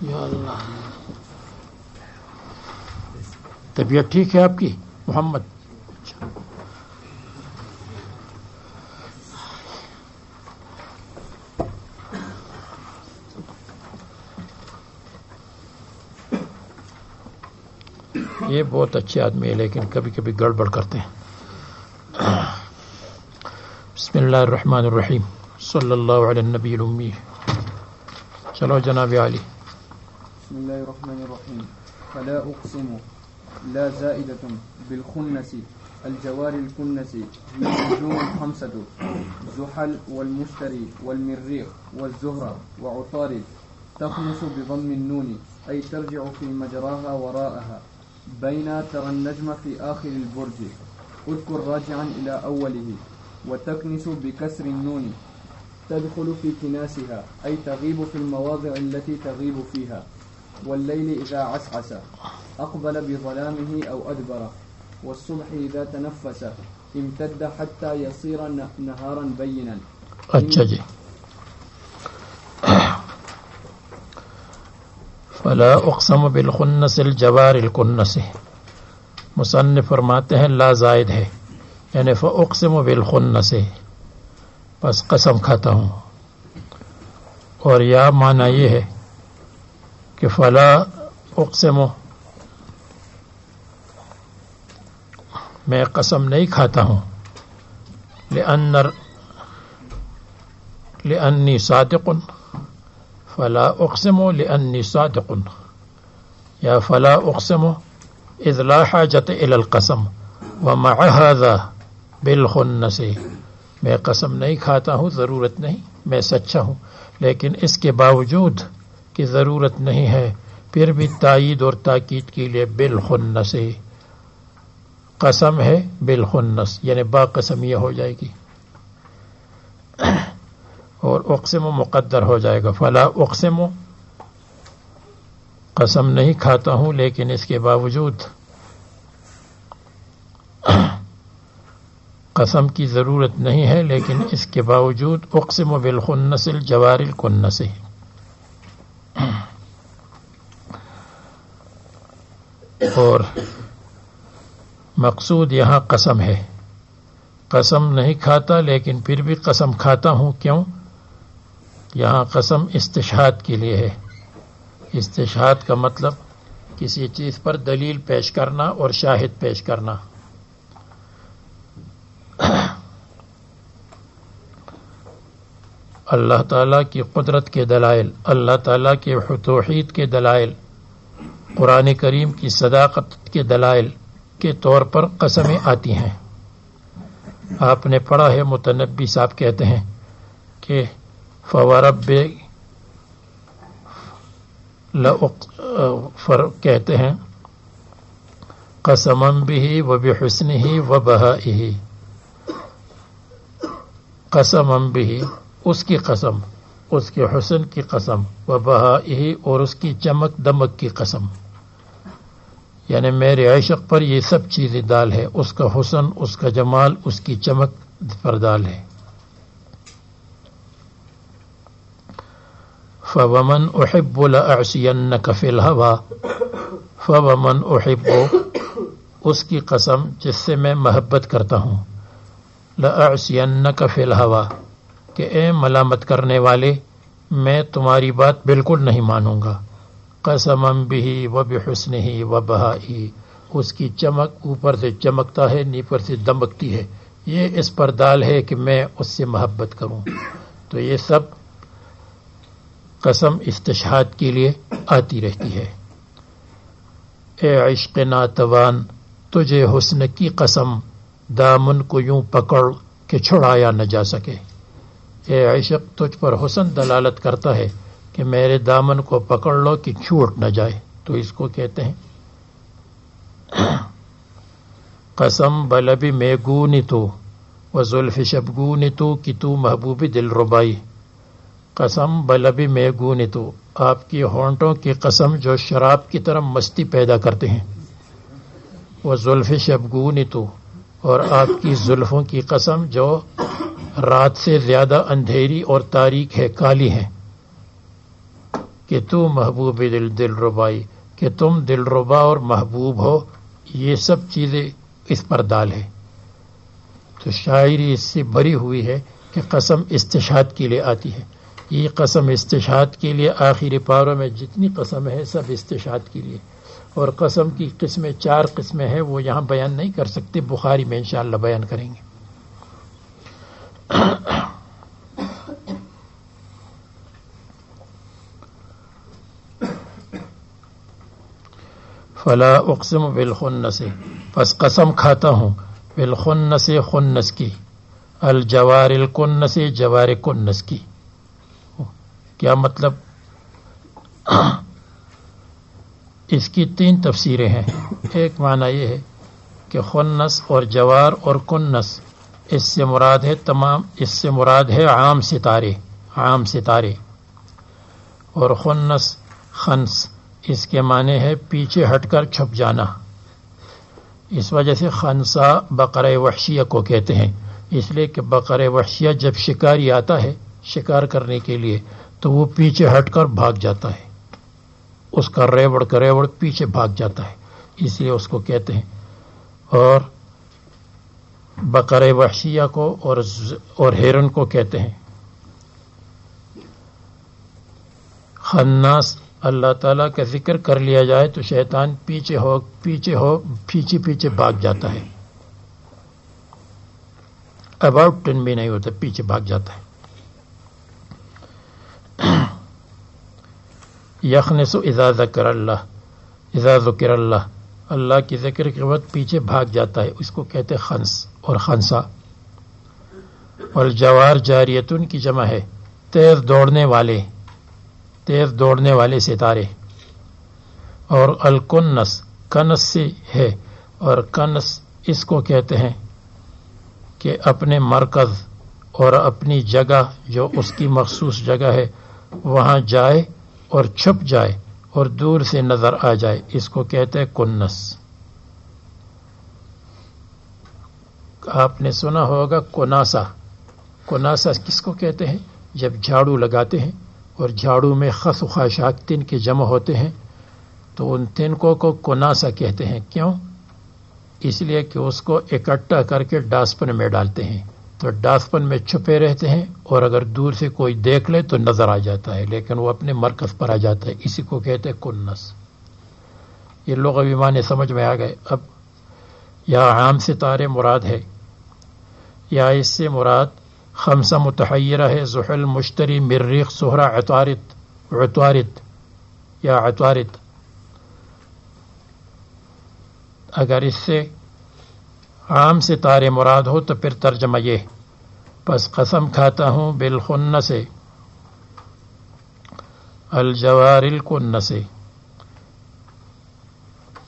یا اللہ. طبیعت ٹھیک ہے آپ کی محمد؟ یہ بہت اچھے آدمی ہے لیکن کبھی کبھی گڑبڑ کرتے ہیں. بسم اللہ الرحمن الرحیم صلی اللہ علی النبی الامی. چلو جناب علی. بسم اللہ الرحمن الرحیم. فلا اقسم لا زائدة بالخنس الجوار الكنس هي النجوم الخمسة زحل والمشتري والمريخ والزهرة وعطارد تخنس بضم النون أي ترجع في مجراها وراءها. بين ترى النجم في آخر البرج اذكر راجعا إلى أوله. وتكنس بكسر النون تدخل في كناسها أي تغيب في المواضع التي تغيب فيها. والليل إذا عسعس أقبل بظلامه أو أدبر. والصبح إذا تنفس امتد حتى يصير نهارا بينا. اچھا جی. فلا اقسم بالخنس الجوار الکنس. مصنف فرماتے ہیں لا زائد ہے، یعنی فاقسم بالخنس، بس قسم کھاتا ہوں. اور یا معنی یہ ہے کہ فلا اقسم، میں قسم نہیں کھاتا ہوں، لأنی صادق، فلا اقسم لأنی صادق، یا فلا اقسم اذ لا حاجت الی القسم ومع هذا بالخنس. میں قسم نہیں کھاتا ہوں، ضرورت نہیں، میں سچا ہوں، لیکن اس کے باوجود کہ ضرورت نہیں ہے پھر بھی تائید اور تاکید کے لیے بالخنس، قسم ہے بالخنس، یعنی با قسم یہ ہو جائے گی اور اقسم مقدر ہو جائے گا. فلا اقسم، قسم نہیں کھاتا ہوں لیکن اس کے باوجود قسم کی ضرورت نہیں ہے، لیکن اس کے باوجود اقسم بالخنس الجوار الکنس. اور مقصود یہاں قسم ہے، قسم نہیں کھاتا لیکن پھر بھی قسم کھاتا ہوں. کیوں؟ یہاں قسم استشہاد کے لیے ہے. استشہاد کا مطلب کسی چیز پر دلیل پیش کرنا اور شاہد پیش کرنا. اللہ تعالیٰ کی قدرت کے دلائل، اللہ تعالیٰ کے توحید کے دلائل، قرآن کریم کی صداقت کے دلائل کے طور پر قسمیں آتی ہیں. آپ نے پڑھا ہے، متنبی صاحب کہتے ہیں کہ فورب کہتے ہیں قسما به وبحسنه وبهائه. قسما به، اس کی قسم، اس کے حسن کی قسم، وبهائه، اور اس کی چمک دمک کی قسم. یعنی میرے عشق پر یہ سب چیزیں دال ہے، اس کا حسن، اس کا جمال، اس کی چمک پر دال ہے. فَوَمَنْ أُحِبُّ لَأَعْصِيَنَّكَ فِي الْهَوَىٰ. فَوَمَنْ أُحِبُّ، اس کی قسم جس سے میں محبت کرتا ہوں، لَأَعْصِيَنَّكَ فِي الْهَوَىٰ، کہ اے ملامت کرنے والے میں تمہاری بات بالکل نہیں مانوں گا. قسما به وبحسنه وبهائه، اس کی چمک اوپر سے چمکتا ہے، نیچے سے دمکتی ہے، یہ اس پر دال ہے کہ میں اس سے محبت کروں. تو یہ سب قسم استشہاد کے لیے آتی رہتی ہے. اے عشق ناتوان، تجھے حسن کی قسم، دامن کو یوں پکڑ کہ چھڑایا نہ جا سکے. اے عشق، تجھ پر حسن دلالت کرتا ہے کہ میرے دامن کو پکڑ لو کہ چھوٹ نہ جائے. تو اس کو کہتے ہیں قسم بلبی میگونی تو و زلف شبگونی تو کہ تو محبوبی دل ربائی. قسم بلبی میگونی تو، آپ کی ہونٹوں کی قسم جو شراب کی طرح مستی پیدا کرتے ہیں. وہ زلف شبگونی تو، اور آپ کی زلفوں کی قسم جو رات سے زیادہ اندھیری اور تاریک ہے، کالی ہے. کہ تو محبوب دل ربائی، کہ تم دل ربا اور محبوب ہو، یہ سب چیزیں اس پر دال ہے. تو شاعری اس سے بھری ہوئی ہے کہ قسم استشہاد کے لیے آتی ہے. یہ قسم استشہاد کے لیے آخری پاروں میں جتنی قسم ہے سب استشہاد کے لیے. اور قسم کی قسمیں 4 قسمیں ہیں، وہ یہاں بیان نہیں کر سکتے، بخاری میں انشاءاللہ بیان کریں گے. فلا اقسم بالخنس، پس قسم کھاتا ہوں، بالخنس، خنس کی، الجوار الکنس، جوار کنس کی. کیا مطلب؟ اس کی 3 تفسیریں ہیں. ایک معنی یہ ہے کہ خنس اور جوار اور کنس اس سے مراد ہے عام ستارے. اور خنس خنس اس کے معنی ہے پیچھے ہٹ کر چھپ جانا. اس وجہ سے خنسا بقرہ وحشیہ کو کہتے ہیں، اس لیے کہ بقرہ وحشیہ جب شکاری آتا ہے شکار کرنے کے لیے تو وہ پیچھے ہٹ کر بھاگ جاتا ہے، اس کا ریوڑ پیچھے بھاگ جاتا ہے، اس لیے اس کو کہتے ہیں. اور بقرہ وحشیہ کو اور ہرن کو کہتے ہیں. خناس اللہ تعالیٰ کا ذکر کر لیا جائے تو شیطان پیچھے بھاگ جاتا ہے، اباؤٹ ٹن بھی نہیں ہوتا، پیچھے بھاگ جاتا ہے. یخنس اذا ذکر اللہ، اللہ کی ذکر کے وقت پیچھے بھاگ جاتا ہے، اس کو کہتے خنس اور خنسا. والجوار جاریتن کی جمع ہے تیز دوڑنے والے ستارے. اور الکنس کنس سے ہے، اور کنس اس کو کہتے ہیں کہ اپنے مرکز اور اپنی جگہ جو اس کی مخصوص جگہ ہے وہاں جائے اور چھپ جائے اور دور سے نظر آ جائے، اس کو کہتے ہیں کنس. آپ نے سنا ہوگا کناسا کس کو کہتے ہیں؟ جب جھاڑو لگاتے ہیں اور جھاڑو میں خس و خاشاک تن کے جمع ہوتے ہیں تو ان تنکوں کو کناسا کہتے ہیں. کیوں؟ اس لیے کہ اس کو اکٹھا کر کے ڈاسپن میں ڈالتے ہیں تو ڈاسپن میں چھپے رہتے ہیں اور اگر دور سے کوئی دیکھ لے تو نظر آ جاتا ہے، لیکن وہ اپنے مرکز پر آ جاتا ہے، اسی کو کہتے ہیں کنس. یہ لغوی معنی سمجھ میں آ گئے. اب یہاں عام ستارے مراد ہے یا اس سے مراد خمسہ متحیرہ ہے، زحل، مشتری، مریخ، زہرہ، عطارد یا عطارد. اگر اس سے عام ستارے مراد ہو تو پھر ترجمہ یہ، پس قسم کھاتا ہوں بالخنس الجوار الکنس،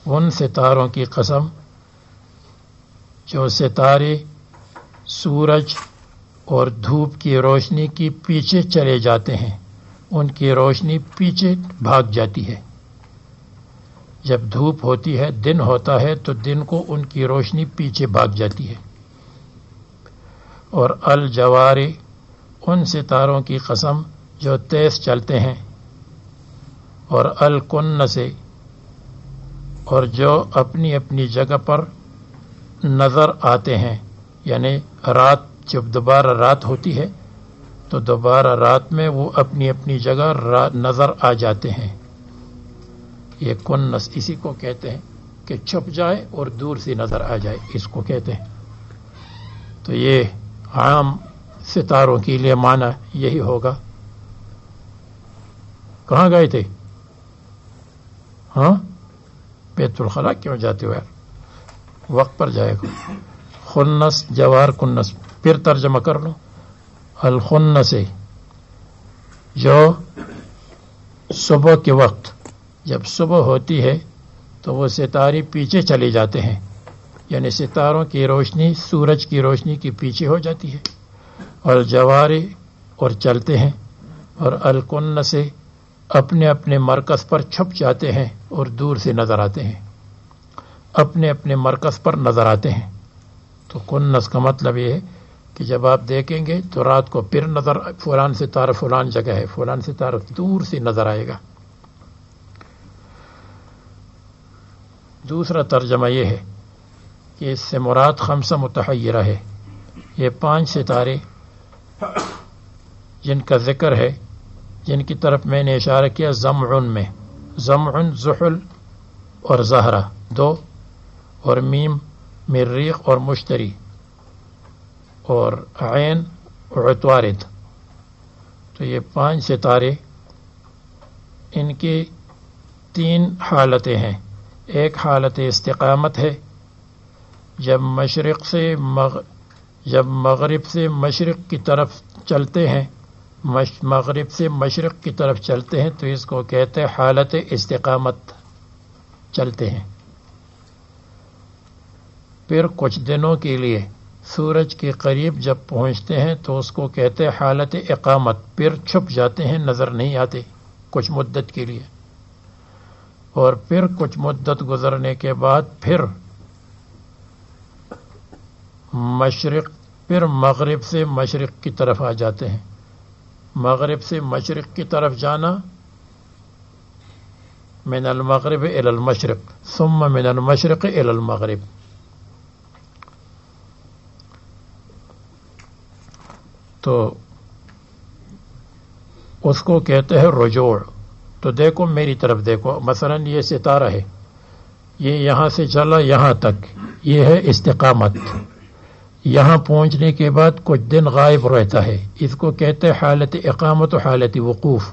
ان ستاروں کی قسم جو ستارے سورج اور دھوپ کی روشنی کی پیچھے چلے جاتے ہیں، ان کی روشنی پیچھے بھاگ جاتی ہے. جب دھوپ ہوتی ہے، دن ہوتا ہے تو دن کو ان کی روشنی پیچھے بھاگ جاتی ہے. اور الجوار ان ستاروں کی قسم جو تیز چلتے ہیں، اور الکنس اور جو اپنی اپنی جگہ پر نظر آتے ہیں، یعنی رات جب دوبارہ رات ہوتی ہے تو دوبارہ رات میں وہ اپنی اپنی جگہ نظر آ جاتے ہیں. یہ کنس اسی کو کہتے ہیں کہ چھپ جائے اور دور سے نظر آ جائے، اس کو کہتے ہیں. تو یہ عام ستاروں کے لیے معنی یہی ہوگا. کہاں گئے تھے؟ ہاں، بیت الخلاء کیوں جاتے ہو یار؟ وقت پر جائے گا. خنس جوار کنس، پھر ترجمہ کر لو. الخنس جو صبح کے وقت، جب صبح ہوتی ہے تو وہ ستارے پیچھے چلے جاتے ہیں، یعنی ستاروں کی روشنی سورج کی روشنی کے پیچھے ہو جاتی ہے. اور جوار اور چلتے ہیں، اور الکنس اپنے اپنے مرکز پر چھپ جاتے ہیں اور دور سے نظر آتے ہیں، اپنے اپنے مرکز پر نظر آتے ہیں. تو کنس کا مطلب یہ ہے کہ جب آپ دیکھیں گے تو رات کو پھر نظر فلان ستارہ فلان جگہ ہے، فلان ستارہ دور سے نظر آئے گا. دوسرا ترجمہ یہ ہے کہ اس سے مراد خمسہ متحیرہ ہے. یہ 5 ستارے جن کا ذکر ہے، جن کی طرف میں نے اشارہ کیا زمعن میں، زمعن زحل اور زہرہ 2، اور میم مریخ اور مشتری، اور عین عطارد. تو یہ 5 ستارے، ان کی 3 حالتیں ہیں. ایک حالت استقامت ہے، جب مغرب سے مشرق کی طرف چلتے ہیں مغرب سے مشرق کی طرف چلتے ہیں تو اس کو کہتے ہیں حالت استقامت چلتے ہیں. پھر کچھ دنوں کے لیے سورج کے قریب جب پہنچتے ہیں تو اس کو کہتے ہیں حالت اقامت. پھر چھپ جاتے ہیں، نظر نہیں آتے کچھ مدت کے لیے، اور پھر کچھ مدت گزرنے کے بعد پھر مغرب سے مشرق کی طرف آ جاتے ہیں. مغرب سے مشرق کی طرف جانا، من المغرب الى المشرق ثم من المشرق الى المغرب. تو اس کو کہتے ہیں رجوع. تو دیکھو میری طرف دیکھو، مثلا یہ ستارہ ہے، یہ یہاں سے چلا یہاں تک، یہ ہے استقامت. یہاں پہنچنے کے بعد کچھ دن غائب رہتا ہے، اس کو کہتے ہیں حالت اقامت و حالت وقوف.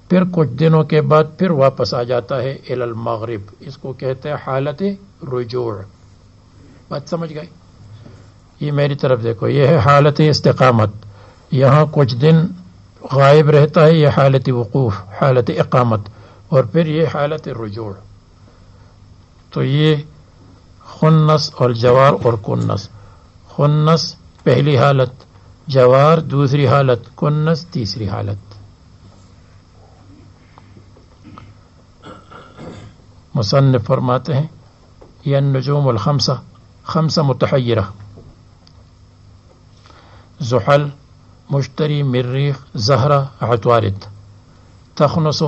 پھر کچھ دنوں کے بعد پھر واپس آ جاتا ہے الی المغرب، اس کو کہتے ہیں حالت رجوع. بات سمجھ گئے؟ یہ میری طرف دیکھو، یہ ہے حالت استقامت، یہاں کچھ دن غائب رہتا ہے، یہ حالت وقوف حالت اقامت، اور پھر یہ حالت رجوع. تو یہ خنس اور جوار اور کنس. خنس پہلی حالت، جوار دوسری حالت، کنس تیسری حالت. مصنف فرماتے ہیں یہ النجوم الخمسہ، خمسہ متحیرہ: زحل، مشتری، مریخ، زہرہ، عطارد. تخنس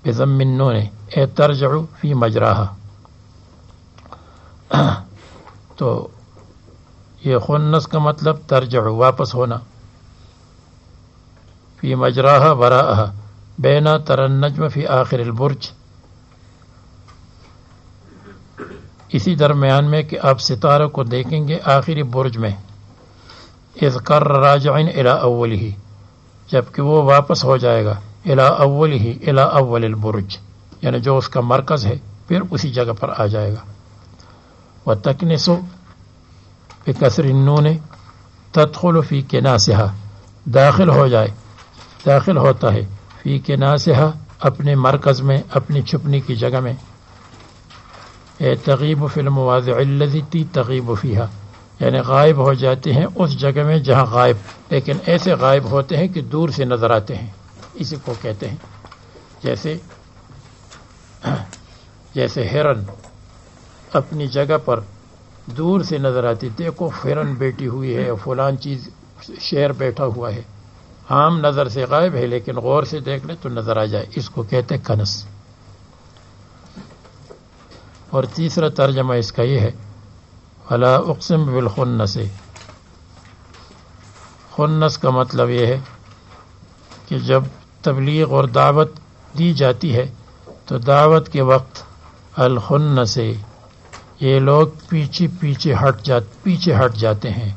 بضم النون اے ترجع فی مجراہا. تو یہ خنس کا مطلب ترجع واپس ہونا، فی مجراہا وراءہا، بینا تر النجم فی آخر البرج، اسی درمیان میں کہ آپ ستاروں کو دیکھیں گے آخری برج میں. اذ کر راجعین الی اولہ، جبکہ وہ واپس ہو جائے گا الی اولہ الی اول البرج، یعنی جو اس کا مرکز ہے پھر اسی جگہ پر آ جائے گا. وتکنس بکسر النون تدخل فی کناسہا، داخل ہو جائے، داخل ہوتا ہے، فی کناسہا اپنے مرکز میں، اپنی چھپنے کی جگہ میں. تغیب فی المواضع التي تغیب فیہا، یعنی غائب ہو جاتے ہیں اس جگہ میں جہاں غائب، لیکن ایسے غائب ہوتے ہیں کہ دور سے نظر آتے ہیں، اسی کو کہتے ہیں. جیسے ہرن اپنی جگہ پر دور سے نظر آتی، دیکھو ہرن بیٹھی ہوئی ہے، فلان چیز شیر بیٹھا ہوا ہے، عام نظر سے غائب ہے لیکن غور سے دیکھ لیں تو نظر آ جائے، اس کو کہتے ہیں کنس. اور تیسرا ترجمہ اس کا یہ ہے ولا اقسم بالخنس. خنس کا مطلب یہ ہے کہ جب تبلیغ اور دعوت دی جاتی ہے تو دعوت کے وقت الخنس یہ لوگ پیچھے ہٹ جاتے ہیں.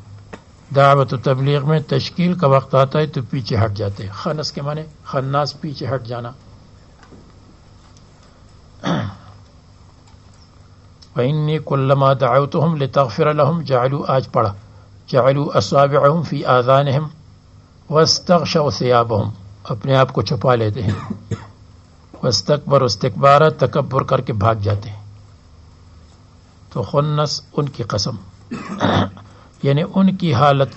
دعوت و تبلیغ میں تشکیل کا وقت آتا ہے تو پیچھے ہٹ جاتے ہیں. خنس کے معنی خناس، پیچھے ہٹ جانا. وَإِنِّي كُلَّمَا دَعَوْتُهُمْ لِتَغْفِرَ لَهُمْ جَعَلُوا، آج پڑھا، جَعَلُوا أَصَابِعَهُمْ فِي آذَانِهِمْ وَاسْتَغْشَوْا ثِيَابَهُمْ، اپنے آپ کو چھپا لیتے ہیں. وَاسْتَكْبَرُوا اسْتِكْبَارًا، تکبر کر کے بھاگ جاتے ہیں. تو خنس ان کی قسم، یعنی ان کی حالت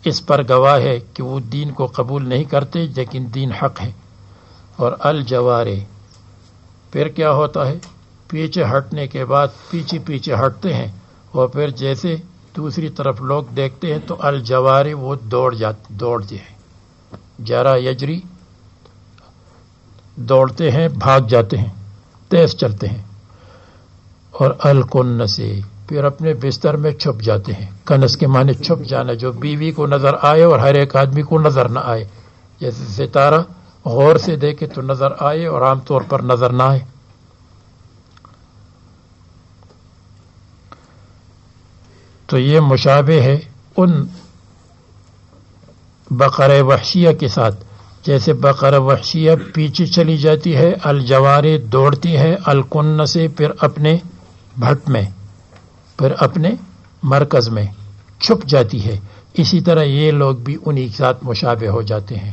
اس پر گواہ ہے کہ وہ دین کو قبول نہیں کرتے لیکن دین حق ہے. اور الجوارے پھر کیا ہوتا ہے، پیچھے ہٹنے کے بعد پیچھے ہٹتے ہیں، اور پھر جیسے دوسری طرف لوگ دیکھتے ہیں تو الجوارے وہ دوڑتے ہیں. جرا یجری، دوڑتے ہیں، بھاگ جاتے ہیں، تیز چلتے ہیں. اور الکنس پھر اپنے بستر میں چھپ جاتے ہیں. کنس کے معنی چھپ جانا، جو بیوی کو نظر آئے اور ہر ایک آدمی کو نظر نہ آئے. جیسے ستارہ غور سے دیکھے تو نظر آئے اور عام طور پر نظر نہ آئے. تو یہ مشابہ ہے ان بقرہ وحشیہ کے ساتھ، جیسے بقرہ وحشیہ پیچھے چلی جاتی ہے، الجوارے دوڑتی ہے، الکن سے پھر اپنے بھٹ میں، پھر اپنے مرکز میں چھپ جاتی ہے. اسی طرح یہ لوگ بھی انہی کے ساتھ مشابہ ہو جاتے ہیں.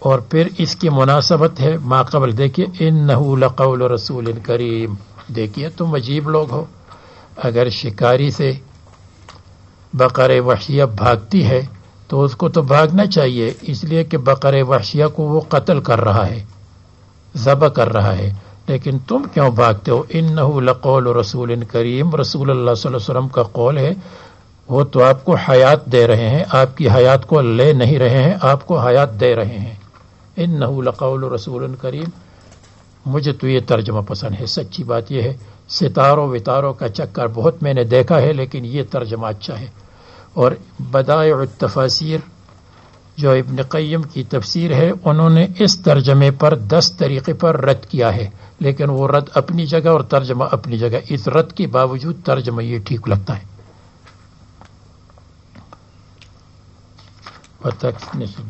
اور پھر اس کی مناسبت ہے ما قبل. دیکھیے انہ لقول رسول کریم. دیکھیے تم عجیب لوگ ہو. اگر شکاری سے بقر وحشیہ بھاگتی ہے تو اس کو تو بھاگنا چاہیے، اس لیے کہ بقر وحشیہ کو وہ قتل کر رہا ہے، ذبح کر رہا ہے. لیکن تم کیوں بھاگتے ہو؟ انہ لقول رسول کریم. رسول اللہ صلی اللہ علیہ وسلم کا قول ہے. وہ تو آپ کو حیات دے رہے ہیں، آپ کی حیات کو لے نہیں رہے ہیں، آپ کو حیات دے رہے ہیں. انہ لقول رسول کریم. مجھے تو یہ ترجمہ پسند ہے. سچی بات یہ ہے ستاروں وتاروں کا چکر بہت میں نے دیکھا ہے، لیکن یہ ترجمہ اچھا ہے. اور بدائع التفاسیر جو ابن قیم کی تفسیر ہے، انہوں نے اس ترجمے پر 10 طریقے پر رد کیا ہے، لیکن وہ رد اپنی جگہ اور ترجمہ اپنی جگہ. اس رد کے باوجود ترجمہ یہ ٹھیک لگتا ہے.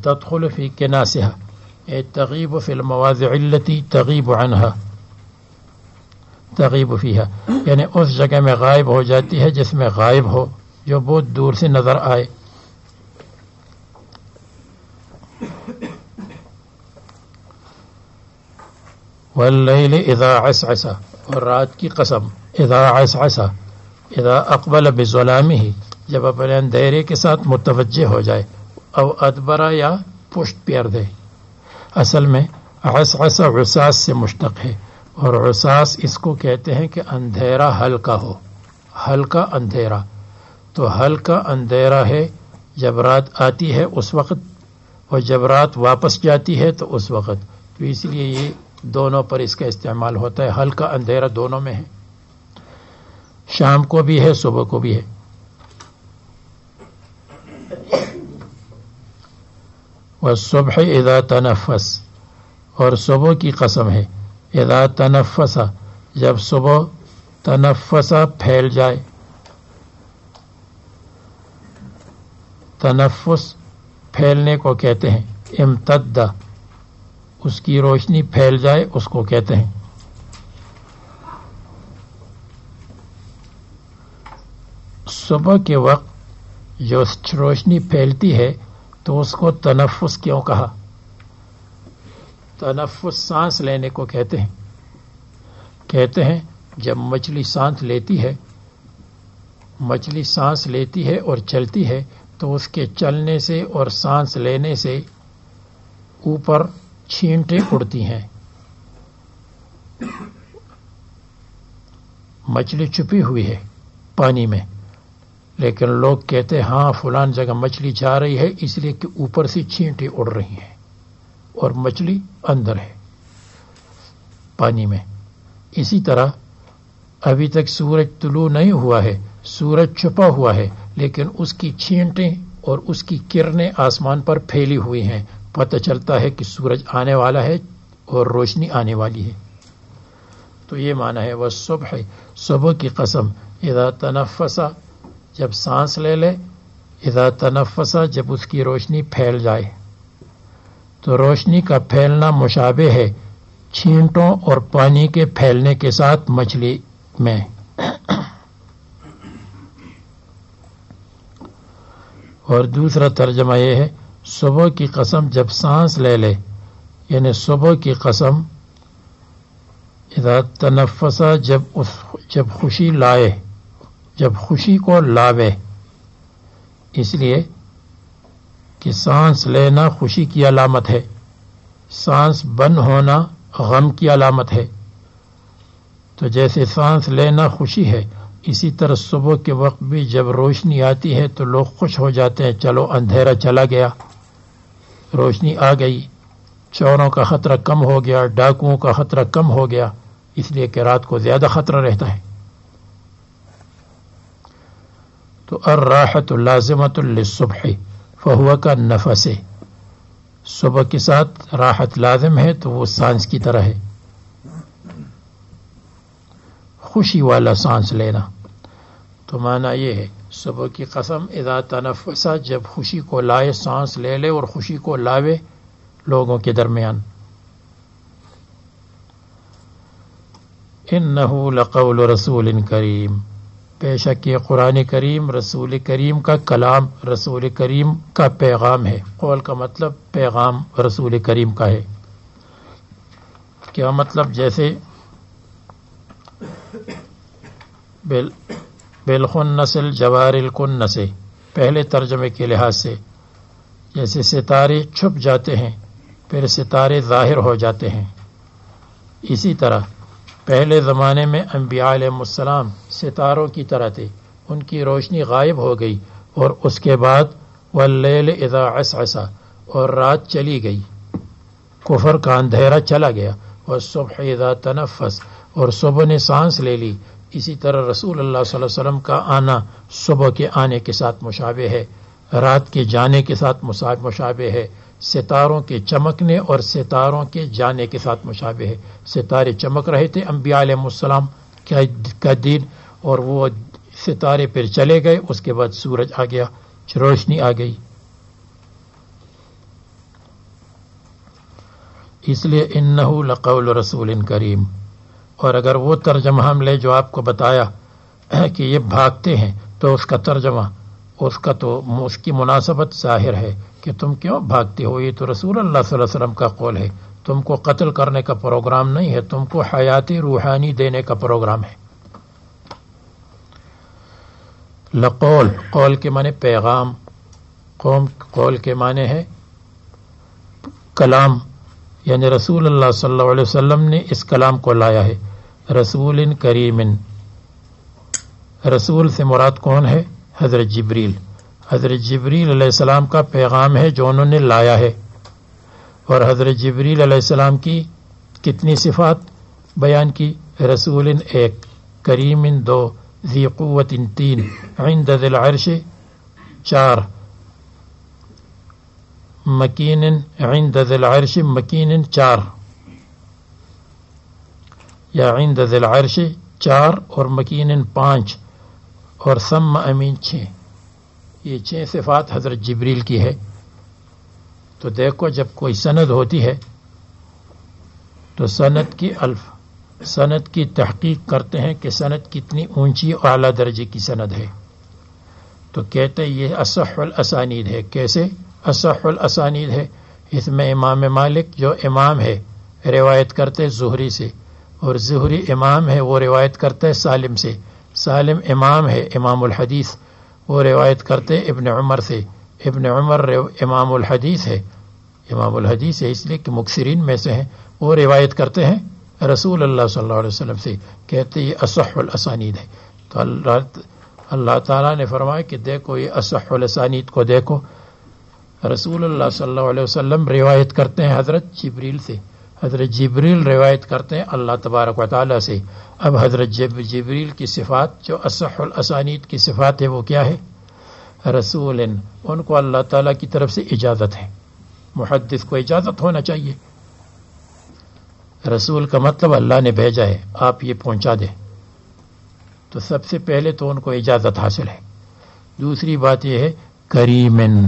تدخل فی کناسها تغیب فی المواضع التي تغیب عنها. تغیب فیها یعنی اس جگہ میں غائب ہو جاتی ہے جس میں غائب ہو، جو بہت دور سے نظر آئے. واللیل اذا عسعس. اور رات کی قسم اذا عسعس، اذا اقبل بظلامه، جب اپنے اندھیرے کے ساتھ متوجہ ہو جائے. او ادبرا یا پشت پھیر دے. اصل میں عسعس عساس سے مشتق ہے، اور عساس اس کو کہتے ہیں کہ اندھیرا ہلکا ہو، ہلکا اندھیرا. تو ہلکا اندھیرا ہے جب رات آتی ہے اس وقت، اور جب رات واپس جاتی ہے تو اس وقت. تو اس لیے یہ دونوں پر اس کا استعمال ہوتا ہے. ہلکا اندھیرا دونوں میں ہے، شام کو بھی ہے صبح کو بھی ہے. والصبح اذا تنفس. اور صبح کی قسم ہے اذا تنفس، جب صبح تنفسا پھیل جائے. تنفس پھیلنے کو کہتے ہیں. امتد، اس کی روشنی پھیل جائے اس کو کہتے ہیں. صبح کے وقت جو روشنی پھیلتی ہے تو اس کو تنفس کیوں کہا؟ تنفس سانس لینے کو کہتے ہیں. کہتے ہیں جب مچھلی سانس لیتی ہے، مچھلی سانس لیتی ہے اور چلتی ہے تو اس کے چلنے سے اور سانس لینے سے اوپر چھینٹیں اڑتی ہیں. مچھلی چھپی ہوئی ہے پانی میں، لیکن لوگ کہتے ہیں ہاں فلان جگہ مچھلی جا رہی ہے، اس لیے کہ اوپر سے چھینٹیں اڑ رہی ہیں اور مچھلی اندر ہے پانی میں. اسی طرح ابھی تک سورج طلوع نہیں ہوا ہے، سورج چھپا ہوا ہے، لیکن اس کی چھینٹیں اور اس کی کرنیں آسمان پر پھیلی ہوئی ہیں. پتہ چلتا ہے کہ سورج آنے والا ہے اور روشنی آنے والی ہے. تو یہ معنی ہے والصبح، صبح کی قسم اذا تنفسا، جب سانس لے لے. اذا تنفسا، جب اس کی روشنی پھیل جائے. تو روشنی کا پھیلنا مشابہ ہے چھینٹوں اور پانی کے پھیلنے کے ساتھ مچھلی میں. اور دوسرا ترجمہ یہ ہے صبح کی قسم جب سانس لے لے، یعنی صبح کی قسم اذا تنفسا، جب خوشی لائے، جب خوشی کو لاوے. اس لیے کہ سانس لینا خوشی کی علامت ہے، سانس بند ہونا غم کی علامت ہے. تو جیسے سانس لینا خوشی ہے، اسی طرح صبح کے وقت بھی جب روشنی آتی ہے تو لوگ خوش ہو جاتے ہیں، چلو اندھیرا چلا گیا، روشنی آ گئی، چوروں کا خطرہ کم ہو گیا، ڈاکوؤں کا خطرہ کم ہو گیا، اس لیے کہ رات کو زیادہ خطرہ رہتا ہے. تو الراحۃ لازمۃ للصبح فہو کالنفس. صبح کے ساتھ راحت لازم ہے تو وہ سانس کی طرح ہے، خوشی والا سانس لینا. تو معنی یہ ہے صبح کی قسم اذا تنفسا، جب خوشی کو لائے، سانس لے لے اور خوشی کو لاوے لوگوں کے درمیان. انہ لقول رسول کریم. بے شک یہ قرآن کریم رسول کریم کا کلام، رسول کریم کا پیغام ہے۔ قول کا مطلب پیغام رسول کریم کا ہے۔ کیا مطلب؟ جیسے بالخنس الجوار الکنس، پہلے ترجمے کے لحاظ سے جیسے ستارے چھپ جاتے ہیں پھر ستارے ظاہر ہو جاتے ہیں، اسی طرح پہلے زمانے میں انبیاء علیہ السلام ستاروں کی طرح تھے، ان کی روشنی غائب ہو گئی، اور اس کے بعد واللیل اذا عسعس، اور رات چلی گئی، کفر کا اندھیرا چلا گیا، والصبح اذا تنفس، اور صبح نے سانس لے لی۔ اسی طرح رسول اللہ صلی اللہ علیہ وسلم کا آنا صبح کے آنے کے ساتھ مشابہ ہے، رات کے جانے کے ساتھ مشابہ ہے، ستاروں کے چمکنے اور ستاروں کے جانے کے ساتھ مشابہ ہے۔ ستارے چمک رہے تھے انبیاء علیہ السلام کا دین، اور وہ ستارے پھر چلے گئے، اس کے بعد سورج آ گیا، روشنی آ گئی۔ اس لیے انہ لقول رسول کریم۔ اور اگر وہ ترجمہ ہم لے جو آپ کو بتایا کہ یہ بھاگتے ہیں، تو اس کا ترجمہ اس کی مناسبت ظاہر ہے کہ تم کیوں بھاگتے ہو، یہ تو رسول اللہ صلی اللہ علیہ وسلم کا قول ہے، تم کو قتل کرنے کا پروگرام نہیں ہے، تم کو حیات روحانی دینے کا پروگرام ہے۔ لقول، قول کے معنی پیغام، قول کے معنی ہے کلام، یعنی رسول اللہ صلی اللہ علیہ وسلم نے اس کلام کو لایا ہے۔ رسول کریم، رسول سے مراد کون ہے؟ حضرت جبریل۔ حضرت جبریل علیہ السلام کا پیغام ہے جو انہوں نے لایا ہے۔ اور حضرت جبریل علیہ السلام کی کتنی صفات بیان کی؟ رسول 1، کریم 2، ذی قوت 3، عند ذی العرش 4، مکین عند ذی العرش مکین 4، یا عند ذی العرش 4 اور مکین 5 اور ثم امین 6۔ یہ 6 صفات حضرت جبریل کی ہے۔ تو دیکھو جب کوئی سند ہوتی ہے تو سند کی تحقیق کرتے ہیں کہ سند کتنی اونچی اور اعلیٰ درجے کی سند ہے، تو کہتے ہیں یہ اصح الاسانید ہے۔ کیسے اصح الاسانید ہے؟ اس میں امام مالک جو امام ہے روایت کرتے زہری سے، اور زہری امام ہے وہ روایت کرتے ہے سالم سے، سالم امام ہے امام الحدیث وہ روایت کرتے ابن عمر سے، ابن عمر امام الحدیث ہے، امام الحدیث ہے اس لیے کہ مکثرین میں سے ہیں، وہ روایت کرتے ہیں رسول اللہ صلی اللہ علیہ وسلم سے، کہتے یہ اصح الاسانید ہے۔ تو اللہ تعالیٰ نے فرمایا کہ دیکھو یہ اصح الاسانید کو دیکھو، رسول اللہ صلی اللہ علیہ وسلم روایت کرتے ہیں حضرت جبریل سے، حضرت جبریل روایت کرتے ہیں اللہ تبارک و تعالیٰ سے۔ اب حضرت جبریل کی صفات جو اصح الاسانید کی صفات ہے وہ کیا ہے؟ رسول، ان کو اللہ تعالیٰ کی طرف سے اجازت ہے، محدث کو اجازت ہونا چاہیے۔ رسول کا مطلب اللہ نے بھیجا ہے، آپ یہ پہنچا دیں، تو سب سے پہلے تو ان کو اجازت حاصل ہے۔ دوسری بات یہ ہے کریمن،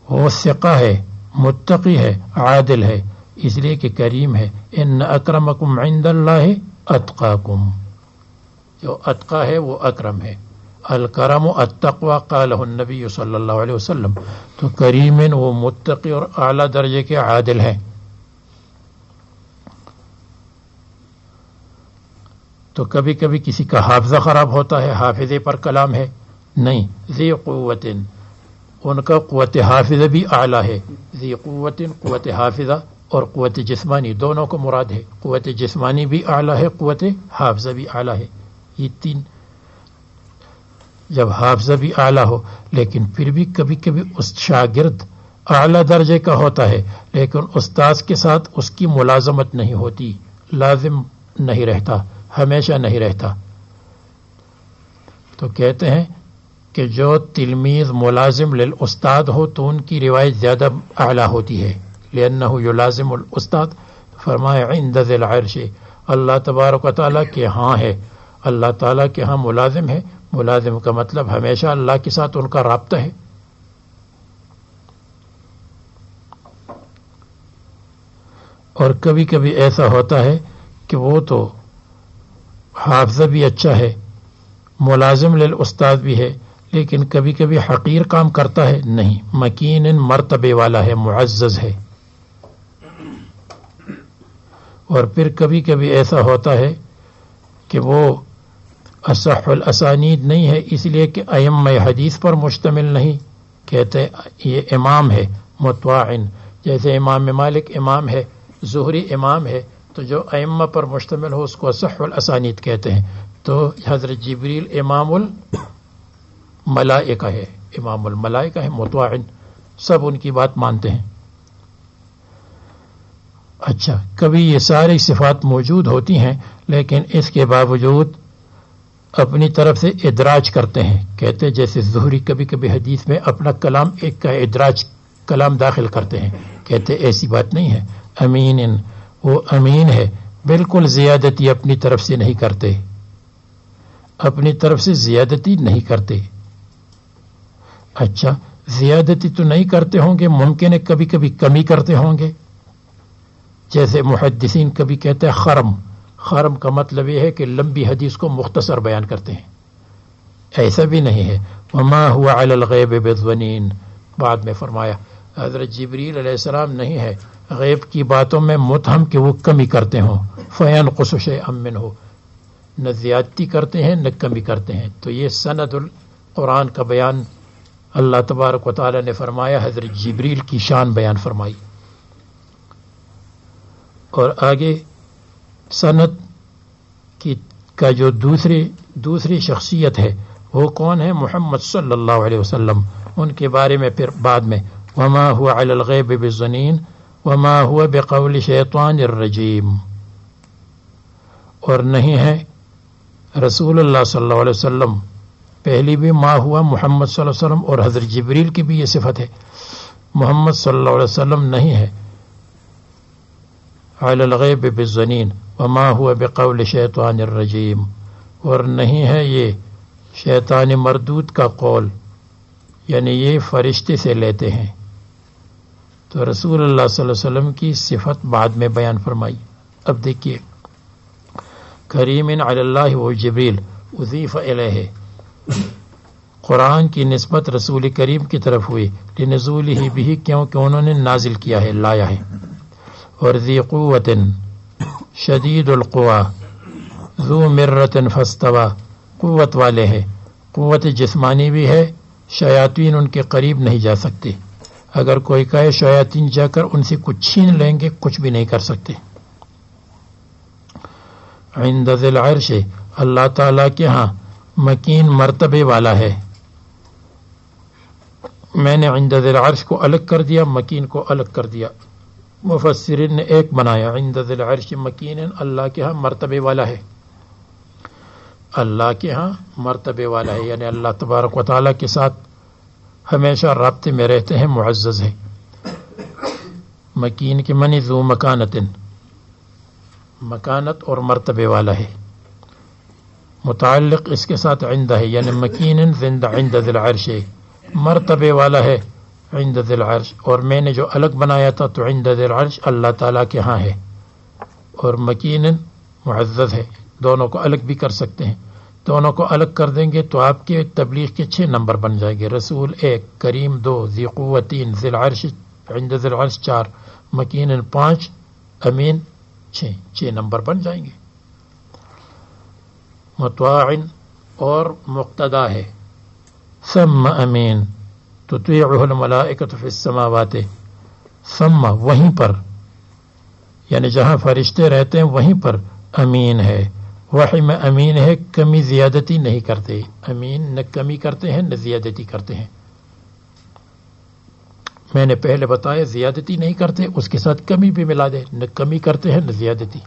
وہ ثقہ ہے، متقی ہے، عادل ہے، اس لیے کہ کریم ہے۔ ان اکرمکم عند اللہ اتقاکم، جو اتقا ہے وہ اکرم ہے۔ الکرم التقوی قالہ النبی صلی اللہ علیہ وسلم، تو کریمن وہ متقی اور اعلیٰ درجے کے عادل ہیں۔ تو کبھی کبھی کسی کا حافظہ خراب ہوتا ہے، حافظے پر کلام ہے، نہیں، ذی قوت، ان کا قوت حافظہ بھی اعلیٰ ہے۔ ذی قوت، قوت حافظہ اور قوت جسمانی دونوں کو مراد ہے، قوت جسمانی بھی اعلیٰ ہے، قوت حافظہ بھی اعلیٰ ہے۔ یہ تین، جب حافظہ بھی اعلیٰ ہو، لیکن پھر بھی کبھی کبھی اس شاگرد اعلیٰ درجے کا ہوتا ہے لیکن استاذ کے ساتھ اس کی ملازمت نہیں ہوتی، لازم نہیں رہتا، ہمیشہ نہیں رہتا، تو کہتے ہیں کہ جو تلمیذ ملازم للاستاد ہو تو ان کی روایت زیادہ اعلیٰ ہوتی ہے، لأنہ یلازم الاستاد۔ فرمایا عند ذی العرش، اللہ تبارک و تعالیٰ کے ہاں ہے، اللہ تعالیٰ کے ہاں ملازم ہے، ملازم کا مطلب ہمیشہ اللہ کے ساتھ ان کا رابطہ ہے۔ اور کبھی کبھی ایسا ہوتا ہے کہ وہ تو حافظہ بھی اچھا ہے ملازم للاستاد بھی ہے لیکن کبھی کبھی حقیر کام کرتا ہے نہیں، مکین مرتبے والا ہے، معزز ہے. اور پھر کبھی کبھی ایسا ہوتا ہے کہ وہ اصح الاسانید نہیں ہے، اس لیے کہ ائمہ حدیث پر مشتمل نہیں، کہتے یہ امام ہے متواعن، جیسے امام مالک امام ہے، زہری امام ہے، تو جو ائمہ پر مشتمل ہو اس کو اصح الاسانید کہتے ہیں. تو حضرت جبریل امام الملائکہ ہے، امام الملائکہ ہے، متواعن، سب ان کی بات مانتے ہیں. اچھا، کبھی یہ ساری صفات موجود ہوتی ہیں لیکن اس کے باوجود اپنی طرف سے ادراج کرتے ہیں، کہتے جیسے زہری کبھی کبھی حدیث میں اپنا کلام ایک کا ادراج کلام داخل کرتے ہیں، کہتے ایسی بات نہیں ہے. امین، وہ امین ہے، بالکل زیادتی اپنی طرف سے نہیں کرتے، اپنی طرف سے زیادتی نہیں کرتے. اچھا، زیادتی تو نہیں کرتے ہوں گے، ممکن ہے کبھی کبھی کمی کرتے ہوں گے، جیسے محدثین کبھی کہتے ہیں خرم. خرم کا مطلب یہ ہے کہ لمبی حدیث کو مختصر بیان کرتے ہیں، ایسا بھی نہیں ہے. وما هو علی الغیب بضنین، بعد میں فرمایا حضرت جبریل علیہ السلام نہیں ہے غیب کی باتوں میں متہم کہ وہ کمی کرتے ہوں. فینقص شیئا منہ، نہ زیادتی کرتے ہیں نہ کمی کرتے ہیں. تو یہ سند القرآن کا بیان اللہ تبارک و تعالی نے فرمایا، حضرت جبریل کی شان بیان فرمائی. اور آگے سند کا جو دوسری شخصیت ہے وہ کون ہے؟ محمد صلی اللہ علیہ وسلم. ان کے بارے میں پھر بعد میں وما هو علی الغیب بضنین وما هو بقول شیطان الرجیم. اور نہیں ہے رسول اللہ صلی اللہ علیہ وسلم، پہلی بھی ما ہوا محمد صلی اللہ علیہ وسلم، اور حضرت جبریل کی بھی یہ صفت ہے. محمد صلی اللہ علیہ وسلم نہیں ہے علی الغیب بالظنین وما هو بقول شیطان الرجیم، اور نہیں ہے یہ شیطان مردود کا قول، یعنی یہ فرشتے سے لیتے ہیں. تو رسول اللہ صلی اللہ علیہ وسلم کی صفت بعد میں بیان فرمائی. اب دیکھیے، کریم علی اللہ و جبریل اضیف الیہ، قرآن کی نسبت رسول کریم کی طرف ہوئی، لنزولہ بھی، کیونکہ انہوں نے نازل کیا ہے، لایا ہے. اور ذی قوت شدید القوا ذو مرۃ فاستوی، قوت والے ہیں، قوت جسمانی بھی ہے، شیاطین ان کے قریب نہیں جا سکتے. اگر کوئی کہے شیاطین جا کر ان سے کچھ چھین لیں گے، کچھ بھی نہیں کر سکتے. عند ذی العرش، اللہ تعالیٰ کے ہاں مکین مرتبے والا ہے. میں نے عند ذی العرش کو الگ کر دیا، مکین کو الگ کر دیا، مفسرین نے ایک بنایا. عند ذی العرش مکین، اللہ کے ہاں مرتبے والا ہے، اللہ کے ہاں مرتبے والا ہے، یعنی اللہ تبارک و تعالیٰ کے ساتھ ہمیشہ رابطے میں رہتے ہیں، معزز ہے. مکین کے معنی ذو مکانت، مکانت اور مرتبے والا ہے. متعلق اس کے ساتھ عند ہے، یعنی مکین زندہ عند ذی العرش، مرتبے والا ہے عند ذی العرش. اور میں نے جو الگ بنایا تھا تو عند ذی العرش اللہ تعالیٰ کے ہاں ہے، اور مکین معزز ہے. دونوں کو الگ بھی کر سکتے ہیں. دونوں کو الگ کر دیں گے تو آپ کے تبلیغ کے 6 نمبر بن جائیں گے. رسول 1، کریم 2، ذی قوت 3، ذی العرش عند ذی العرش 4، مکین 5، امین 6 نمبر بن جائیں گے. مطاعن اور مقتدا ہے. ثم امین تطیعہ الملائکۃ فی السماوات، ثم وہیں پر، یعنی جہاں فرشتے رہتے ہیں وہیں پر امین ہے. وحی میں امین ہے، کمی زیادتی نہیں کرتے. امین نہ کمی کرتے ہیں نہ زیادتی کرتے ہیں. میں نے پہلے بتایا زیادتی نہیں کرتے، اس کے ساتھ کمی بھی ملا دے، نہ کمی کرتے ہیں نہ زیادتی.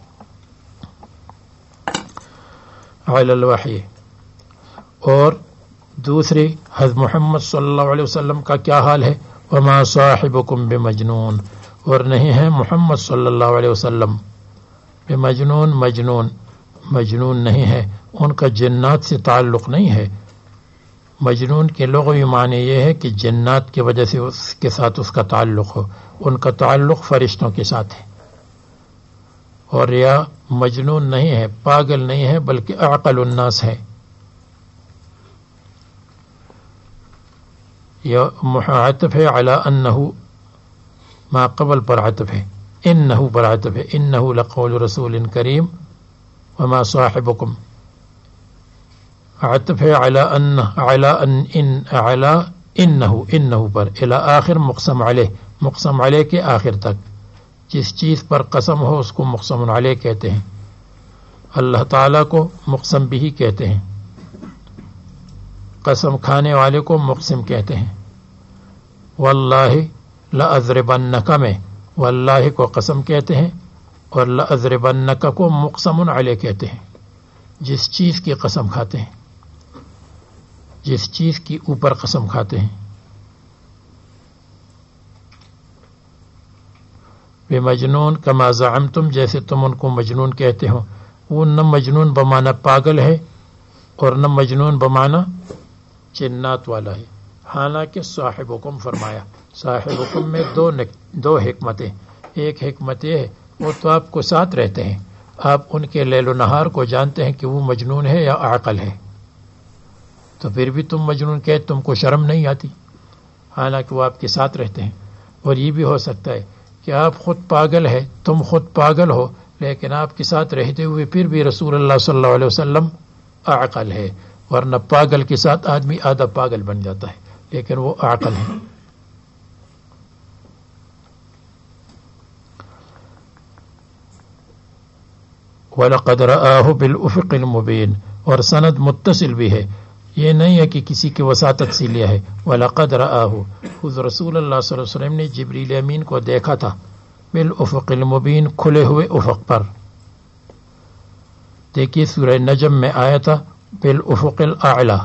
علی الوحی. اور دوسری حضرت محمد صلی اللہ علیہ وسلم کا کیا حال ہے؟ وما صاحبکم بمجنون، اور نہیں ہے محمد صلی اللہ علیہ وسلم بمجنون، مجنون نہیں ہے. ان کا جنات سے تعلق نہیں ہے. مجنون کے لغوی معنی یہ ہے کہ جنات کی وجہ سے اس کے ساتھ اس کا تعلق ہو. ان کا تعلق فرشتوں کے ساتھ ہے. اور یا مجنون نہیں ہے، پاگل نہیں ہے، بلکہ اعقل الناس ہے. یہ عطف ہے علی انہ، ما قبل پر عطف ہے، انہ پر عطف ہے، انہ لقول رسول کریم وما صاحبکم، عطف ہے علی ان، علی ان، علی انہ پر، الی آخر مقسم علیہ، مقسم علیہ کے آخر تک، جس چیز پر قسم ہو اس کو مقسم علیہ کہتے ہیں، اللہ تعالیٰ کو مقسم بھی کہتے ہیں، قسم کھانے والے کو مقسم کہتے ہیں۔ واللہ لأضربنک میں واللہ کو قسم کہتے ہیں اور لأضربنک کو مقسم علیہ کہتے ہیں، جس چیز کی قسم کھاتے ہیں، جس چیز کی اوپر قسم کھاتے ہیں۔ بمجنون کما زعمتم، جیسے تم ان کو مجنون کہتے ہو، وہ نہ مجنون بمانا پاگل ہے اور نہ مجنون بمانا جنات والا ہے، حالانکہ صاحبکم فرمایا، صاحبکم میں دو حکمتیں، ایک حکمت یہ ہے وہ تو آپ کو ساتھ رہتے ہیں، آپ ان کے لیل و نہار کو جانتے ہیں کہ وہ مجنون ہے یا عاقل ہے، تو پھر بھی تم مجنون کہتے تم کو شرم نہیں آتی، حالانکہ وہ آپ کے ساتھ رہتے ہیں۔ اور یہ بھی ہو سکتا ہے کہ آپ خود پاگل ہے، تم خود پاگل ہو، لیکن آپ کے ساتھ رہتے ہوئے پھر بھی رسول اللہ صلی اللہ علیہ وسلم عاقل ہے، ورنہ پاگل کے ساتھ آدمی آدھا پاگل بن جاتا ہے، لیکن وہ عاقل ہے۔ وَلَقَدْ رَآهُ بِالْأُفُقِ الْمُبِينِ، اور سند متصل بھی ہے، یہ نہیں ہے کہ کسی کی وساطت سے لیا ہے۔ وَلَقَدْ رَآهُ، خود رسول اللہ صلی اللہ علیہ وسلم نے جبریل امین کو دیکھا تھا، بالافق المبین، کھلے ہوئے افق پر۔ دیکھیے سورہ نجم میں آیا تھا بالافق الاعلی،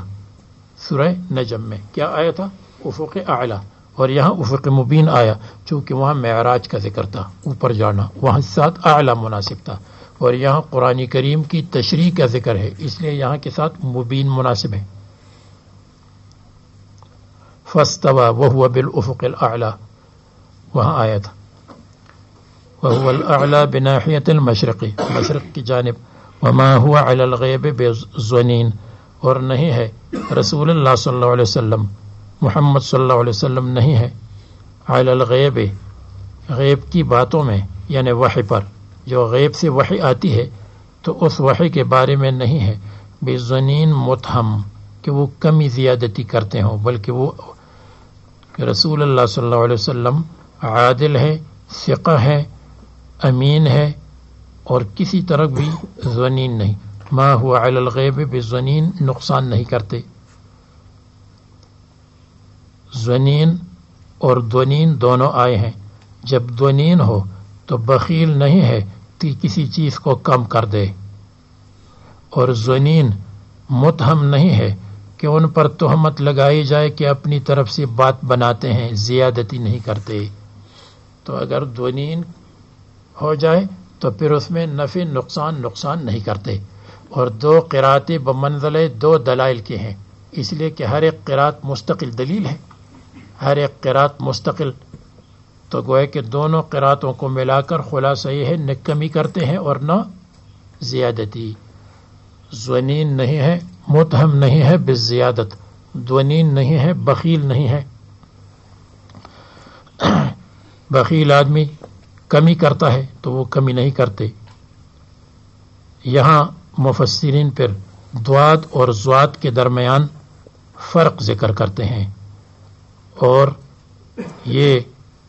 سورہ نجم میں کیا آیا تھا؟ افق اعلی، اور یہاں افق مبین آیا چونکہ وہاں معراج کا ذکر تھا، اوپر جانا، وہاں ساتھ اعلی مناسب تھا، اور یہاں قرآن کریم کی تشریح کا ذکر ہے، اس لیے یہاں کے ساتھ مبین مناسب ہے۔ فاستوى وهو بالافق الاعلی، وہاں آیا تھا وهو الاعلی بناحیۃ المشرق، مشرق کی جانب، وما هو علی الغیب بظنین، اور نہیں ہے رسول اللہ صلی اللہ علیہ وسلم، محمد صلی اللہ علیہ وسلم نہیں ہے علی الغیب، غیب کی باتوں میں، یعنی وحی پر، جو غیب سے وحی آتی ہے تو اس وحی کے بارے میں نہیں ہے بظنین متہم کہ وہ کمی زیادتی کرتے ہوں، بلکہ وہ رسول اللہ صلی اللہ علیہ وسلم عادل ہے، ثقہ ہے، امین ہے، اور کسی طرح بھی ظنین نہیں، ما هو علی الغیب بظنین، نقصان نہیں کرتے۔ ظنین اور دونین دونوں آئے ہیں، جب دونین ہو تو بخیل نہیں ہے کہ کسی چیز کو کم کر دے، اور ظنین متہم نہیں ہے کہ ان پر تہمت لگائی جائے کہ اپنی طرف سے بات بناتے ہیں، زیادتی نہیں کرتے۔ تو اگر دونین ہو جائے تو پھر اس میں نفع نقصان نہیں کرتے، اور دو قراتیں بمنزلے دو دلائل کے ہیں، اس لیے کہ ہر ایک قرات مستقل دلیل ہے، ہر ایک قرات مستقل، تو گوئے کہ دونوں قراتوں کو ملا کر خلاصہ یہ ہے، نہ کمی کرتے ہیں اور نہ زیادتی۔ ظنین نہیں ہے، متہم نہیں ہے بالزیادت، دونین نہیں ہے، بخیل نہیں ہے۔ بخیل آدمی کمی کرتا ہے تو وہ کمی نہیں کرتے۔ یہاں مفسرین پھر ضاد اور ضاد کے درمیان فرق ذکر کرتے ہیں، اور یہ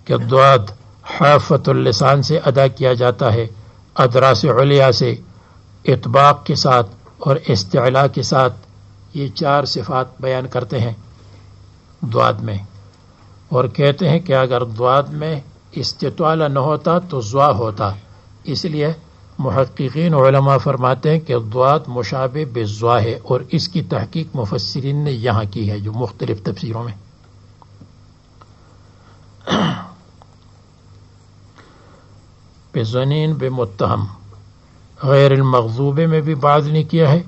کہ ضاد حافۃ اللسان سے ادا کیا جاتا ہے، ادراس علیا سے، اطباق کے ساتھ اور استعلاء کے ساتھ، یہ چار صفات بیان کرتے ہیں ضاد میں، اور کہتے ہیں کہ اگر ضاد میں استطالہ نہ ہوتا تو ضا ہوتا، اس لیے محققین علماء فرماتے ہیں کہ ضاد مشابہ بالضا ہے، اور اس کی تحقیق مفسرین نے یہاں کی ہے جو مختلف تفسیروں میں۔ بظنین بمتہم، غیر المغضوب میں بھی بعض نے کیا ہے،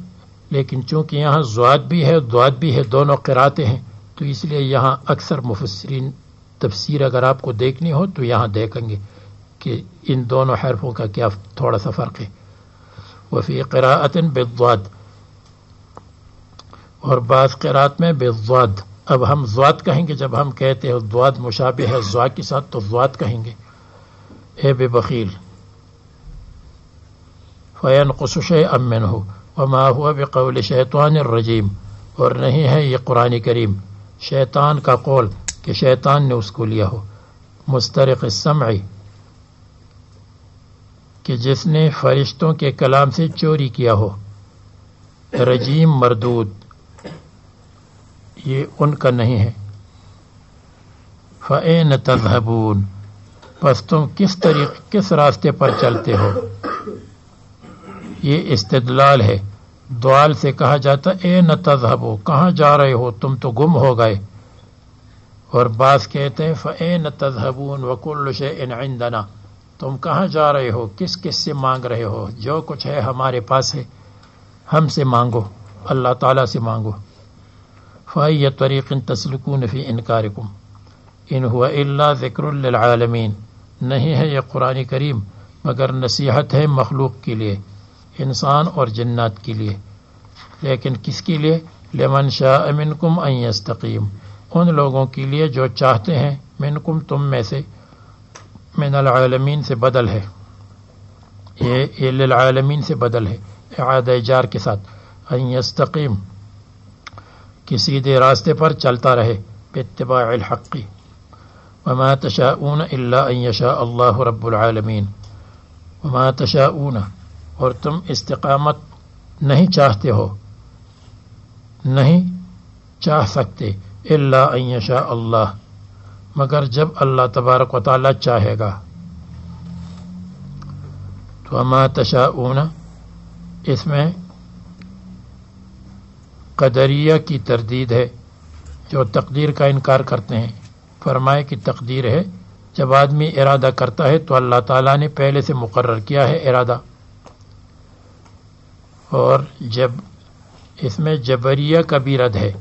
لیکن چونکہ یہاں ضاد بھی ہے ضاد بھی ہے، دونوں قراتیں ہیں، تو اس لیے یہاں اکثر مفسرین تفسیر اگر آپ کو دیکھنی ہو تو یہاں دیکھیں گے کہ ان دونوں حرفوں کا کیا تھوڑا سا فرق ہے۔ وفی قراءۃ بالضاد، اور بعض قرات میں بالضاد، اب ہم ضاد کہیں گے جب ہم کہتے ہیں ضاد مشابہ ہے ضا کے ساتھ تو ضاد کہیں گے. اے بے بخیل. فَيَنْقُصُ شَيْئًا مِّنْهُ وَمَا هُوَ بِقَوْلِ شَيْطَانِ الرَّجِيمِ، اور نہیں ہے یہ قرآن کریم شیطان کا قول کہ شیطان نے اس کو لیا ہو. مسترق السمع، کہ جس نے فرشتوں کے کلام سے چوری کیا ہو. رجیم مردود، یہ ان کا نہیں ہے. فَأَيْنَ تَذْهَبُونَ، پس تم کس راستے پر چلتے ہو. یہ استدلال ہے. دوال سے کہا جاتا اَيْنَ تَذْهَبُونَ، کہاں جا رہے ہو تم تو گم ہو گئے. اور بعض کہتے ہیں فَأَيْنَ تَذْهَبُونَ وَكُلُّ شَيْءٍ عِندَنَا، تم کہاں جا رہے ہو، کس سے مانگ رہے ہو، جو کچھ ہے ہمارے پاس ہے، ہم سے مانگو، اللہ تعالیٰ سے مانگو. فَأَيَّ طَرِيقٍ تَسْلُكُونَ فِي إِنْكَارِكُمْ إِنْ هُوَ إِلَّا ذِكْرٌ لِلْعَالَمِينَ، نہیں ہے یہ قرآن کریم مگر نصیحت ہے مخلوق کے لیے، انسان اور جنات کے لیے. لیکن کس کے لیے؟ لمن شاء منکم ان یستقیم، ان لوگوں کے لیے جو چاہتے ہیں، منکم تم میں سے، من العالمین سے بدل ہے، یہ للعالمین سے بدل ہے اعادہ جار کے ساتھ. ان یستقیم، کہ سیدھے راستے پر چلتا رہے، باتباع الحق. وما تشاءون الا ان یشاء اللہ رب العالمین. وما تشاءون، اور تم استقامت نہیں چاہتے ہو، نہیں چاہ سکتے، الا ان یشاء اللہ، مگر جب اللہ تبارک و تعالی چاہے گا. تو وما تشاءون، اس میں قدریہ کی تردید ہے جو تقدیر کا انکار کرتے ہیں. فرمائے کہ تقدیر ہے، جب آدمی ارادہ کرتا ہے تو اللہ تعالیٰ نے پہلے سے مقرر کیا ہے ارادہ. اور جب اس میں جبریہ کا بھی رد ہے،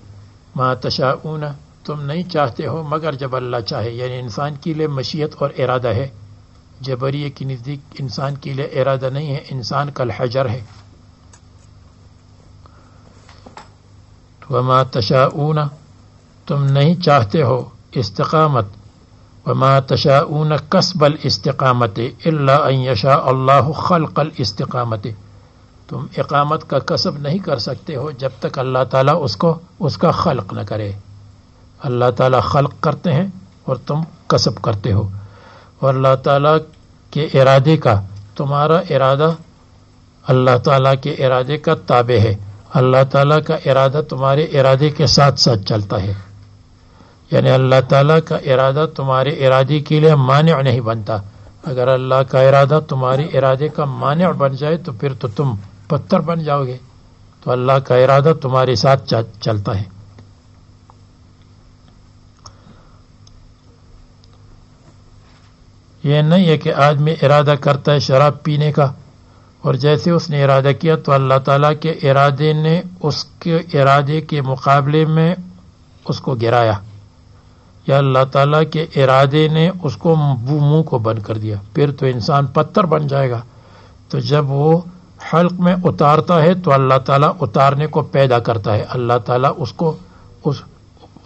ما تشاءون، تم نہیں چاہتے ہو مگر جب اللہ چاہے، یعنی انسان کے لیے مشیت اور ارادہ ہے. جبریہ کی نزدیک انسان کے لیے ارادہ نہیں ہے، انسان کل حجر ہے. وما تشاءون، تم نہیں چاہتے ہو استقامت. وما تشاءون کسب الاستقامت الا ان یشاء اللہ خلق الاستقامت، تم اقامت کا کسب نہیں کر سکتے ہو جب تک اللہ تعالیٰ اس کا خلق نہ کرے. اللہ تعالیٰ خلق کرتے ہیں اور تم کسب کرتے ہو. اور اللہ تعالیٰ کے ارادے کا، تمہارا ارادہ اللہ تعالیٰ کے ارادے کا تابع ہے. اللہ تعالیٰ کا ارادہ تمہارے ارادے کے ساتھ ساتھ چلتا ہے، یعنی اللہ تعالیٰ کا ارادہ تمہارے ارادے کے لیے مانع نہیں بنتا. اگر اللہ کا ارادہ تمہارے ارادے کا مانع بن جائے تو پھر تو تم پتھر بن جاؤ گے. تو اللہ کا ارادہ تمہارے ساتھ چلتا ہے. یہ نہیں ہے کہ آدمی ارادہ کرتا ہے شراب پینے کا، اور جیسے اس نے ارادہ کیا تو اللہ تعالیٰ کے ارادے نے اس کے ارادے کے مقابلے میں اس کو گرایا، یا اللہ تعالیٰ کے ارادے نے اس کو منہ کو بند کر دیا، پھر تو انسان پتھر بن جائے گا. تو جب وہ حلق میں اتارتا ہے تو اللہ تعالیٰ اتارنے کو پیدا کرتا ہے. اللہ تعالیٰ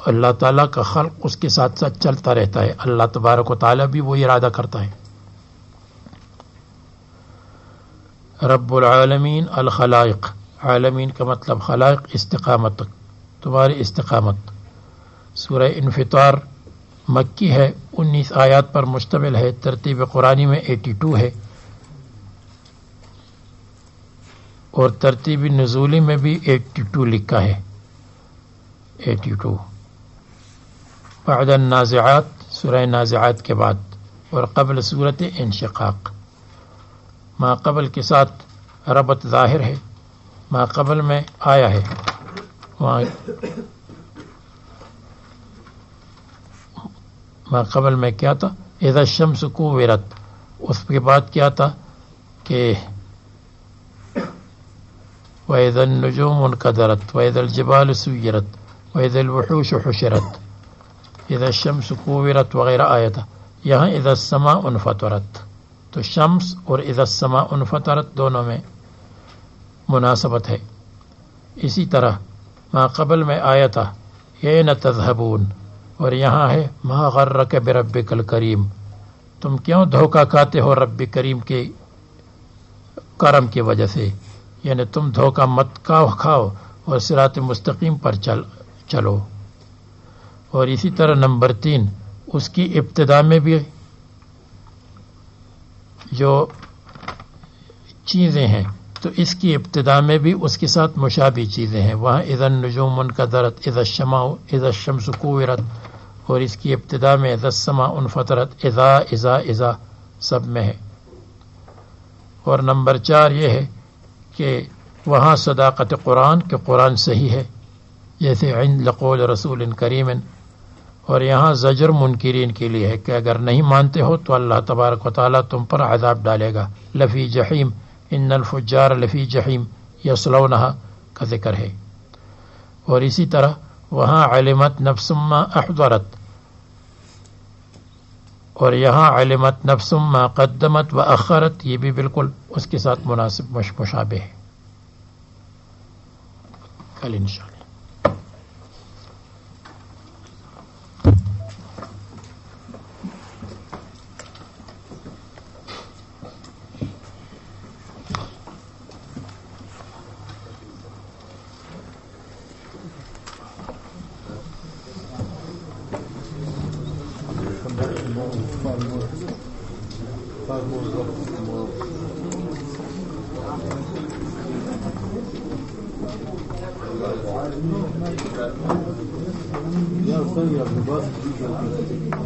اللہ تعالیٰ کا خلق اس کے ساتھ ساتھ چلتا رہتا ہے. اللہ تبارک و تعالیٰ بھی وہ ارادہ کرتا ہے. رب العالمین الخلائق، عالمین کا مطلب خلائق، استقامت، تمہاری استقامت. سورہ انفطار مکی ہے، 19 آیات پر مشتمل ہے، ترتیب قرآنی میں 82 ہے، اور ترتیب نزولی میں بھی 82 لکھا ہے. 82 بعد النازعات، سورہ نازعات کے بعد، اور قبل سورۃ انشقاق. ما قبل کے ساتھ ربط ظاہر ہے، ما قبل میں آیا ہے، وہاں ما قبل میں کیا تھا؟ اذا الشمس کوورت، اس کے بعد کیا تھا کہ وَإِذَا النُّجُومُ انْكَدَرَتْ وَإِذَا الْجِبَالُ سُيِّرَتْ وَإِذَا الْوُحُوشُ حُشِرَتْ اذا الشمس کوورت وغیرہ آیا تھا. یہاں اذا السماء انفطرت، تو شمس اور اذا السماء انفطرت دونوں میں مناسبت ہے. اسی طرح ما قبل میں آیا تھا این تذہبون، اور یہاں ہے ما غرک بربک الکریم، تم کیوں دھوکہ کھاتے ہو رب کریم کے کرم کی وجہ سے، یعنی تم دھوکہ مت کھاؤ اور صراط مستقیم پر چلو۔ اور اسی طرح نمبر 3 اس کی ابتدا میں بھی جو چیزیں ہیں تو اس کی ابتدا میں بھی اس کے ساتھ مشابہ چیزیں ہیں، وہاں اذا النجوم انکدرت، اذا الشمس کوورت، اور اس کی ابتدا میں اذا السماء انفطرت، اذا سب میں ہے۔ اور نمبر 4 یہ ہے کہ وہاں صداقت قرآن کہ قرآن صحیح ہے، جیسے عند لقول رسول کریم، اور یہاں زجر منکرین کے لیے ہے کہ اگر نہیں مانتے ہو تو اللہ تبارک و تعالیٰ تم پر عذاب ڈالے گا، لفی جحیم ان الفجار لفی جحیم یصلونہا کا ذکر ہے۔ اور اسی طرح وہاں علمت نفس ما احضرت، اور یہاں علمت نفس ما قدمت و اخرت، یہ بھی بالکل اس کے ساتھ مناسب مشابہ ہے۔ کل انشاءاللہ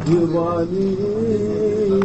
دیوانی